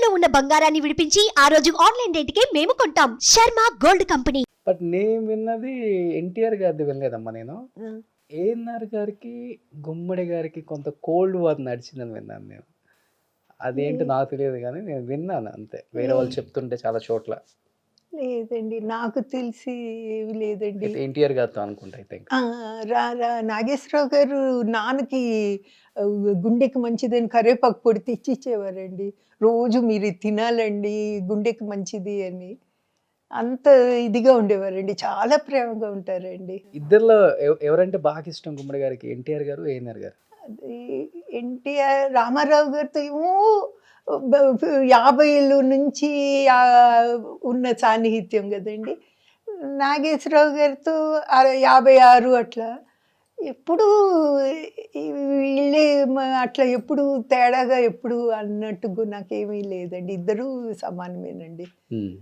ఇంట్లో ఉన్న బంగారాన్ని విడిపించి ఆ రోజు ఆన్లైన్ రేటుకే మేము కొంటాం. Sharma gold company. బట్ నేను విన్నది ఎన్టీఆర్ గారిది వినలేదమ్మా నేను. ఆ! ఏఎన్నార్ గారికి, గుమ్మడి గారికి కొంత కోల్డ్ వార్ నడిచిందని విన్నాను నేను. అదేంటో లే నాకు తెలియదు గానీ నేను విన్నాను అంతే. వేరే లే వాళ్ళు చెప్తుంటే చాలా చోట్ల. లేదండి. నాకు తెలిసి ఏమి లేదండి. అయితే ఎన్టీఆర్ గారితో అనుకుంటా అయితే ఇంక. ఆ! నాగేశ్వరరావు గారు నాన్నకి గుండెకి మంచిదని కరివేపాకు పొడి తెచ్చిచ్చేవారండి. రోజు మీరిది తినాలండి, గుండెకి మంచిది అని. అంత ఇదిగా ఉండేవారండి. చాలా ప్రేమగా ఉంటారండి. ఇద్దరిలో ఎవరంటే బాగా ఇష్టం గుమ్మడి గారికి? ఎన్టీఆర్ గారు, ఏఎన్నార్ గారు? అది ఎన్టీఆర్ రామారావు గారితో ఏమో బ 50ల నుంచి ఉన్న సాన్నిహిత్యం గదండీ. నాగేశ్వరరావు గారితో 56 అట్లా. ఎప్పుడూ వీళ్ళే అట్లా ఎప్పుడు తేడాగా ఎప్పుడు అన్నట్టుగా నాకేమీ లేదండి. ఇద్దరూ సమానమేనండి. హ్మ్.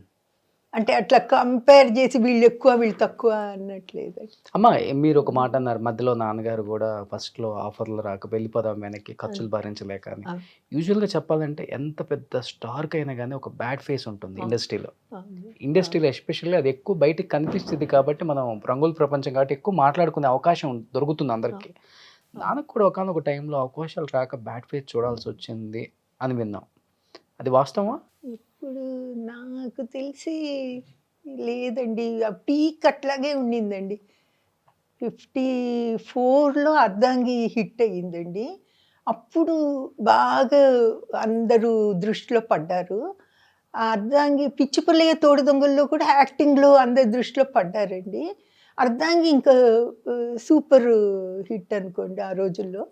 అంటే అట్లా కంపేర్ జేసి వీళ్ళెక్కువ, వీళ్ళు తక్కువ అన్నట్లేదండి. అమ్మా మీరు ఒక మాట అన్నారు. మధ్యలో నాన్నగారు గూడా ఫస్ట్‌లో ఆఫర్‌లు రాక వెళ్ళిపోదాం వెనక్కి ఆ! ఖర్చులు భరించలేక అని. ఆ! యూజువల్‌గా చెప్పాలంటే ఎంత పెద్ద స్టార్‌కైనా గానీ ఒక బ్యాడ్ ఫేస్ ఉంటుంది అవును. ఇండస్ట్రీలో. అవును. ఇండస్ట్రీలో ఎస్పెషల్లీ అది ఎక్కువ బయటికి కనిపిస్తది కాబట్టి మనం రంగుల ప్రపంచం కాబట్టి ఎక్కువ మాట్లాడుకునే అవకాశం దొరుకుతుంది ఆ! అందరికి. ఆ! నాన్నకు కూడా ఒకానొక టైంలో అవకాశాలు రాక బ్యాడ్ ఫేస్ చూడాల్సొచ్చింది అని విన్నాం. అది వాస్తవమా? ఇప్పుడు నాకు తెలిసి లేదండి. ఆ పీక్ అట్లాగే ఉండిందండి. 54లో 'అర్ధాంగి' హిట్ అయిందండి. అప్పుడు బాగా అందరూ దృష్టిలో పడ్డారు. ఆ 'అర్ధాంగి' 'పిచ్చి పుల్లయ్య తోడు దొంగల్లో' కూడా యాక్టింగ్‌లో అందరి దృష్టిలో పడ్డారండి. 'అర్ధాంగి' ఇంకా సూపర్ హిట్ అనుకోండి ఆ రోజుల్లో.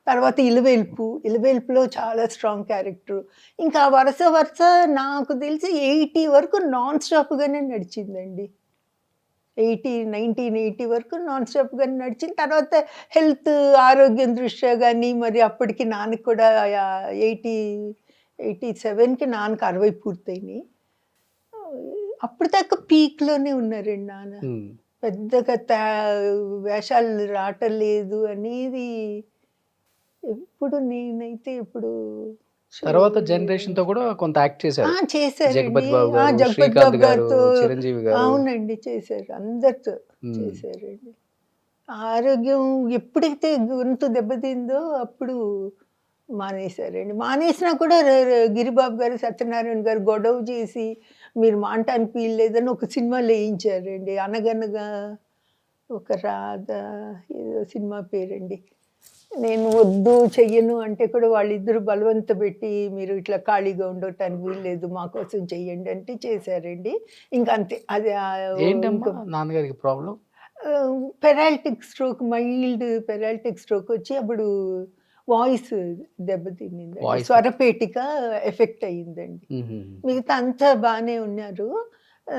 తర్వాత 'ఇలవేల్పులో' చాలా స్ట్రాంగ్ క్యారెక్టర్. ఇంకా వరుస వరుస నాకు తెలిసి 80 వరకు నాన్ స్టాప్‌గానే నడిచిందండి. 1980 వరకు నాన్ స్టాప్‌గానే నడిచింది. తర్వాత హెల్త్ ఆరోగ్యం దృష్ట్యా గాని, మరి అప్పటికి నాన్నకి కూడా 87కి నాన్నకి 60 పూర్తయినాయి. అప్పటిదాకా పీక్‌లోనే ఉన్నారండి నాన్న. హ్మ్. పెద్దగా వేషాలు రావటం లేదు అనేది నేనైతే ఎప్పుడు తర్వాత చూడలేదండి. జనరేషన్‌తో కూడా కొంత యాక్ట్ చేశారు. చేశారండి. 'జగపతి బాబు' గారు, జగపతి 'శ్రీకాంత్' బాబు గారు, గారితో 'చిరంజీవి' గారు. అవునండి. చేశారు. అందరితో హ్మ్. చేశారండి. ఆరోగ్యం ఎప్పుడైతే గొంతు దెబ్బతిందో అప్పుడు మానేశారండి. మానేసినా కూడా ర ర గిరిబాబు గారు, సత్యనారాయణ గారు గొడవ చేసి మీరు మానటానికి వీల్లేదని ఒక సినిమాలో ఏయించారండి. 'అనగనగా ఒక రాధ' ఏదో సినిమా పేరండి. నేను వద్దు, చెయ్యను అంటే కూడా వాళ్ళిద్దరూ బలవంత పెట్టి, మీరు ఇట్లా ఖాళీగా ఉండటానికి వీల్లేదు, మా కోసం చెయ్యండి అంటే చేశారండి. ఇంకంతే. అది ఇంక ఏంటమ్మా నాన్నగారికి problem? Paralytic stroke, mild paralytic stroke వచ్చి అప్పుడు వాయిస్ దెబ్బతినిందండి. వాయిస్ స్వరపేటిక ఎఫెక్ట్ అయిందండి. హుహుహు. మిగతా అంతా బానే ఉన్నారు.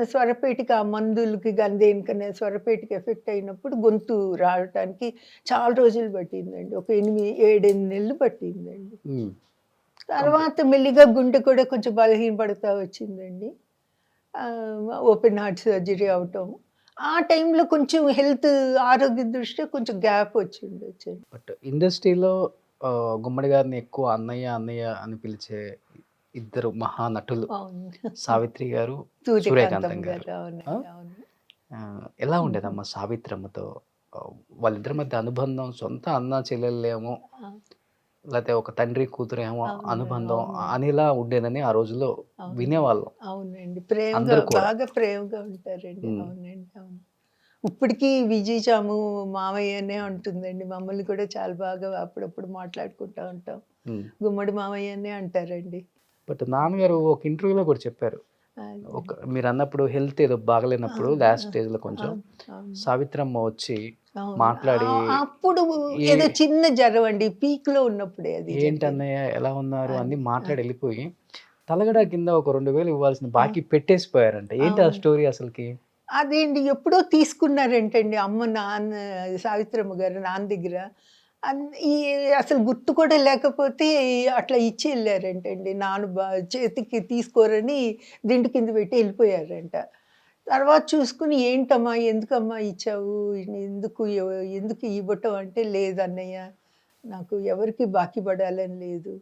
స్వరపేటిక ఆ మందులకి గాని దేనికన్నా స్వరపేటిక ఎఫెక్ట్ అయినప్పుడు గొంతు రావటానికి చాలా రోజులు పట్టిందండి. ఒక 7, 8 నెలలు పట్టిందండి. హ్మ్. కంప్లీట్. తర్వాత మెల్లిగా గుండె కూడా కొంచెం బలహీనపడతా వచ్చిందండి. ఓపెన్ హార్ట్ సర్జరీ అవ్వటం. ఆ టైంలో కొంచెం హెల్త్ ఆరోగ్య దృష్ట్యా కొంచెం గ్యాప్ వచ్చిండొచ్చండి. బట్ ఇండస్ట్రీలో గుమ్మడి గారిని ఎక్కువ అన్నయ్య, అన్నయ్య అని పిలిచే ఇద్దరు మహానటులు అవును. 'సావిత్రి' గారు, 'సూర్యకాంతం' 'సూర్యకాంతం' గారు. గారు. ఆ! అవునండి. అవును. ఎలా హుహు. ఉండేదమ్మా 'సావిత్రమ్మతో'? వాళ్ళిద్దరి మధ్య అనుబంధం సొంత అన్నా చెల్లెళ్ళేమో, ఆ! లేతే ఒక తండ్రి కూతురేమో అవును. అనుబంధం అవునండి. అనేలా ఉండేదని ఆ రోజుల్లో అవునండి. వినేవాళ్ళం అవునండి. ప్రేమగా అందరూ కూడా. బాగా ప్రేమగా ఉంటారండి. హ్మ్. అవునండి. అవును. ఇప్పటికి విజయ్ చాము మామయ్యనే అంటుందండి. మమ్మల్ని కూడా చాలా బాగా అప్పుడప్పుడు మాట్లాడుకుంటా ఉంటాం. హ్మ్. గుమ్మడి మామయ్యనే అంటారండి. బట్ నాన్నగారు ఒక ఇంటర్వ్యూలో కూడా చెప్పారు. అదే. మీరన్నప్పుడు హెల్త్ ఏదో ఆ! బాగాలేనప్పుడు లాస్ట్ ఆ! స్టేజ్‌లో కొంచెం అవును. అవును. సావిత్రమ్మ వచ్చి అవును. మాట్లాడి అప్పుడు ఏ ఏదో చిన్న జరమండి. పీక్‌లో ఉన్నప్పుడే అది జరిగింది. ఏంటన్నయ్య ఎలా ఉన్నారు అని అది. మాట్లాడి వెళ్ళిపోయి, తలగడ కింద ఒక 2000 ఇవ్వాల్సిన ఆ! బాకీ పెట్టేసిపోయారంట. ఏంటి ఆ అవును. స్టోరీ అసలకి? అదేండి ఎప్పుడో తీసుకున్నారంటండి నాన్న సావిత్రమ్మ గారు నాన్న దగ్గర. అన్ ఈ అసలు గుర్తు కూడా లేకపోతే అట్లా ఇచ్చి ఎళ్లారంటండి. నాన్న చేతికి తీసుకోరని దిండు కింద పెట్టి ఎళ్ళిపోయారంట. తర్వాత చూసుకొని "ఏంటమ్మా? ఎందుకమ్మా ఇచ్చావు? ఎందుకు ఇవ్వటం" అంటే, "లేదన్నయ్య నాకు ఎవరికీ బాకీ పడాలని లేదు.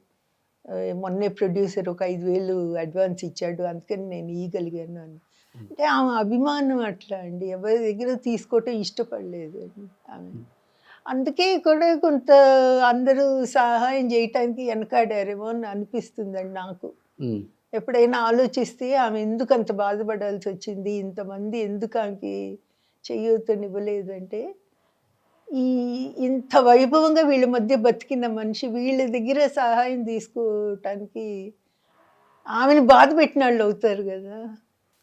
మొన్నే ప్రొడ్యూసర్ ఒక 5,000 అడ్వాన్స్ ఇచ్చాడు, అందుకని నేను ఇయ్యగలిగాను అని. అంటే ఆమె అభిమానం అట్లా అండి, ఎవరి దగ్గర తీసుకోవటం ఇష్టపడలేదు అండి ఆమె. అందుకే కూడా కొంత అందరూ సహాయం చేయటానికి వెనకాడారేమో అని అనిపిస్తుందండి నాకు. ఉమ్, ఎప్పుడైనా ఆలోచిస్తే ఆమె ఎందుకు అంత బాధపడాల్సి వచ్చింది, ఇంతమంది ఎందుకు ఆమెకి చేయూతనివ్వలేదంటే, ఈ ఇంత వైభవంగా వీళ్ళ మధ్య బతికిన మనిషి వీళ్ళ దగ్గర సహాయం తీసుకోవటానికి ఆమెను బాధ పెట్టిన వాళ్ళు అవుతారు కదా.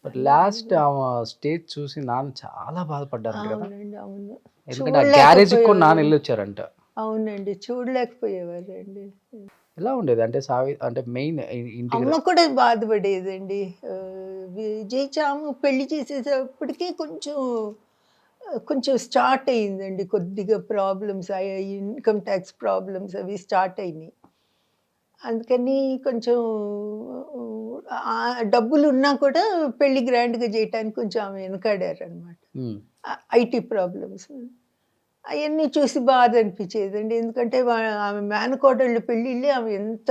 బట్ లాస్ట్ ఆమె స్టేజ్ చూసి నాన్న చాలా బాధపడ్డారు కదా, అవునండి, అవును. ఎందుకంటే ఆ గ్యారేజ్ కూడా నాన్న చూడలేకపోయేవారు. వెళ్ళొచ్చారంట. అవునండి, చూడలేకపోయేవారు అండి. ఎలా ఉండేది అంటే అంటే మెయిన్ ఇంటికి అమ్మ కూడా బాధపడేదండి. విజయ్ చాము పెళ్లి చేసేటప్పటికి కొంచెం స్టార్ట్ అయిందండి, కొద్దిగా ప్రాబ్లమ్స్, ఇన్కమ్ ట్యాక్స్ ప్రాబ్లమ్స్ అవి స్టార్ట్ అయినాయి. అందుకని కొంచెం డబ్బులు ఉన్నా కూడా పెళ్లి గ్రాండ్గా చేయటానికి కొంచెం ఆమె వెనకాడారనమాట. ఉమ్, ఐటీ ప్రాబ్లమ్స్ అవన్నీ చూసి బాధ అనిపించేదండి. ఎందుకంటే ఆమె మేనకోడళ్ళ పెళ్ళిళ్ళే ఆమె ఎంత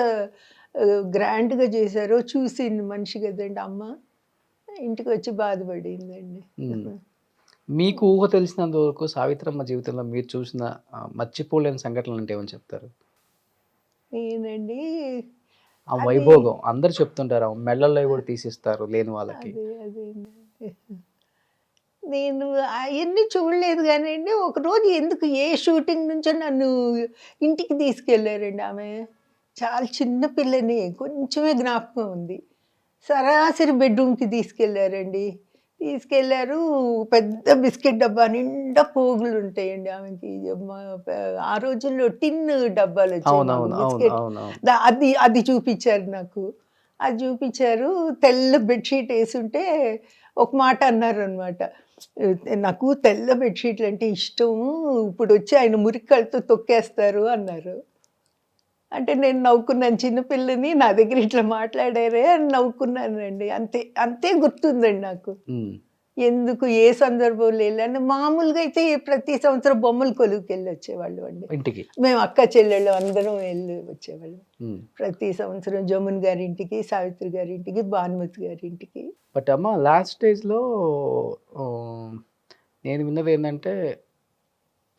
గ్రాండ్గా చేశారో చూసింది మనిషి కదండి అమ్మ. ఇంటికి వచ్చి బాధపడిందండి. ఉమ్. మీకు ఊహ తెలిసినంత వరకు సావిత్రమ్మ జీవితంలో మీరు చూసిన మర్చిపోలేని సంఘటనలు అంటే ఏమని చెప్తారు? నేనండి ఆ అది వైభోగం అందరు చెప్తుంటారు, ఆ మెళ్ళల్లో కూడా తీసిస్తారు లేని వాళ్ళకి. అదే నేను అవన్నీ చూడలేదు కానివ్వండి. ఒకరోజు ఎందుకు ఏ షూటింగ్ నుంచో నన్ను ఇంటికి తీసుకెళ్ళారండి ఆమె. చాలా చిన్న పిల్లని, కొంచెమే జ్ఞాపకం ఉంది. సరాసరి బెడ్రూమ్కి తీసుకెళ్ళారండి. తీసుకెళ్ళారు, పెద్ద బిస్కెట్ డబ్బా నిండా పోగులు ఉంటాయండి ఆమెకి. ఆ రోజుల్లో టిన్ డబ్బాలు వచ్చాయి మాకు అవునవును, అవును, బిస్కెట్. అవునవును. అది అది చూపించారు నాకు. అది చూపించారు, తెల్ల బెడ్షీట్ వేసుంటే ఒక మాట అన్నారనమాట, నాకు తెల్ల బెడ్షీట్లు అంటే ఇష్టము, ఇప్పుడు వచ్చి ఆయన మురికాళ్ళతో తొక్కేస్తారు అన్నారు. అంటే నేను నవ్వుకున్నాను, చిన్నపిల్లని నా దగ్గర ఇట్లా మాట్లాడారే అని నవ్వుకున్నానండి. అంతే అంతే గుర్తుందండి నాకు. ఉమ్, ఎందుకు ఏ సందర్భంలో వెళ్ళాను, మామూలుగా అయితే ప్రతి సంవత్సరం బొమ్మల కొలువుకి వెళ్ళి వచ్చేవాళ్ళు అండి. ఇంటికి. మేము అక్క చెల్లెళ్ళు అందరం వెళ్ళి వచ్చేవాళ్ళం ఉమ్. ప్రతి సంవత్సరం. జమున్ గారింటికి, సావిత్రి గారింటికి, భానుమతి గారింటికి. బట్ అమ్మ లాస్ట్ స్టేజ్లో నేను విన్నది ఏంటంటే,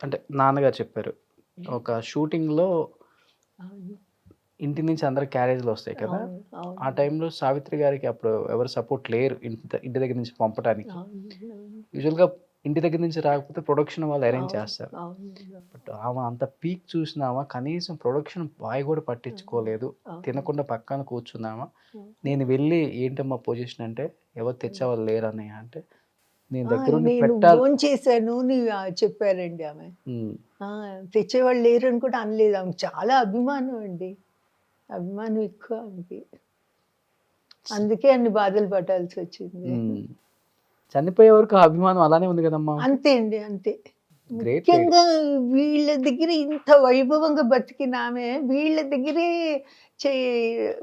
అంటే నాన్నగారు చెప్పారు, ఒక షూటింగ్లో అవును, ఇంటి నుంచి అందరు క్యారేజ్లు వస్తాయి కదా, అవును, అవును, ఆ టైంలో సావిత్రి గారికి అప్పుడు ఎవరు సపోర్ట్ లేరు ఇంటి దగ్గర నుంచి పంపడానికి. అవును, అవును, యూజువల్గా ఇంటి దగ్గర నుంచి రాకపోతే ప్రొడక్షన్ వాళ్ళు అరేంజ్ అవును, చేస్తారు. అవును, బట్ ఆమె అంత పీక్ చూసినామా, కనీసం ప్రొడక్షన్ బాయ్ కూడా పట్టించుకోలేదు, అవును. తినకుండా పక్కన కూర్చున్నామా. అవును. నేను వెళ్ళి ఏంటమ్మా పొజిషన్ అంటే, ఎవరు తెచ్చేవాళ్ళు లేరు అన్నయ్య అంటే, నేను ఆ, దగ్గరుండి నేను పెట్టాలి. భోంచేశాను అని చెప్పారండి ఆమె. ఉమ్, ఆ, తెచ్చేవాళ్ళు లేరని కూడా అనలేదు. ఆమెకు చాలా అభిమానం అండి, అభిమానం ఎక్కువ ఆమెకి. అందుకే అన్ని బాధలు పడాల్సి వచ్చింది. ఉమ్. చనిపోయే వరకు ఆ అభిమానం అలానే ఉంది కదమ్మా. అంతే అండి, అంతే. గ్రేట్. ముఖ్యంగా వీళ్ళ దగ్గర ఇంత వైభవంగా బతికిన ఆమె వీళ్ళ దగ్గరే చే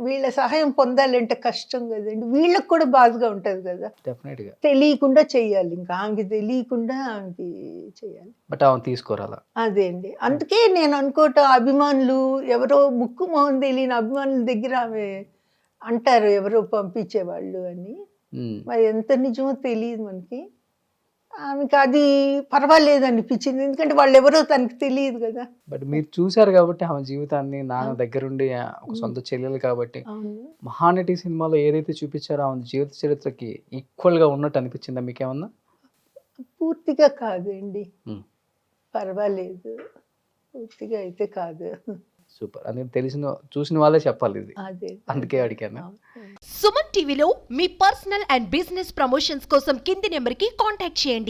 వీళ్ళ సహాయం పొందాలంటే కష్టం కదండి. వీళ్ళకి కూడా బాధగా ఉంటుంది కదా. డెఫినెట్గా. తెలియకుండా చెయ్యాలి, ఇంకా ఆమెకి తెలియకుండా ఆమెకి చేయాలి. బట్ ఆమె తీసుకోరు అలా. అదే అండి, అందుకే నేను అనుకోవటం అభిమానులు ఎవరో ముక్కు మొహం తెలియని అభిమానుల దగ్గర ఆమె అంటారు ఎవరో పంపించేవాళ్ళు అని. ఉమ్. మరి ఎంత నిజమో తెలియదు మనకి. ఆమెకి అది పర్వాలేదు అనిపించింది, ఎందుకంటే వాళ్ళు ఎవరో తనకి తెలియదు కదా. బట్ మీరు చూశారు కాబట్టి ఆమె జీవితాన్ని, నాన్న అవును. దగ్గరుండి ఒక సొంత చెల్లెలు కాబట్టి. అవును, మహానటి సినిమాలో ఏదైతే చూపించారో ఆమె జీవిత చరిత్రకి ఈక్వల్గా ఉన్నట్టు అనిపించిందా మీకేమన్నా? పూర్తిగా కాదండి, ఉమ్. పర్వాలేదు, పూర్తిగా అయితే కాదు. సూపర్. అందుకని చూసిన వాళ్ళే చెప్పాలి ఇది, అదే అందుకే అడిగాను. సుమన్ టీవీలో మీ పర్సనల్ అండ్ బిజినెస్ ప్రమోషన్స్ కోసం కింది నెంబర్కి కాంటాక్ట్ చేయండి.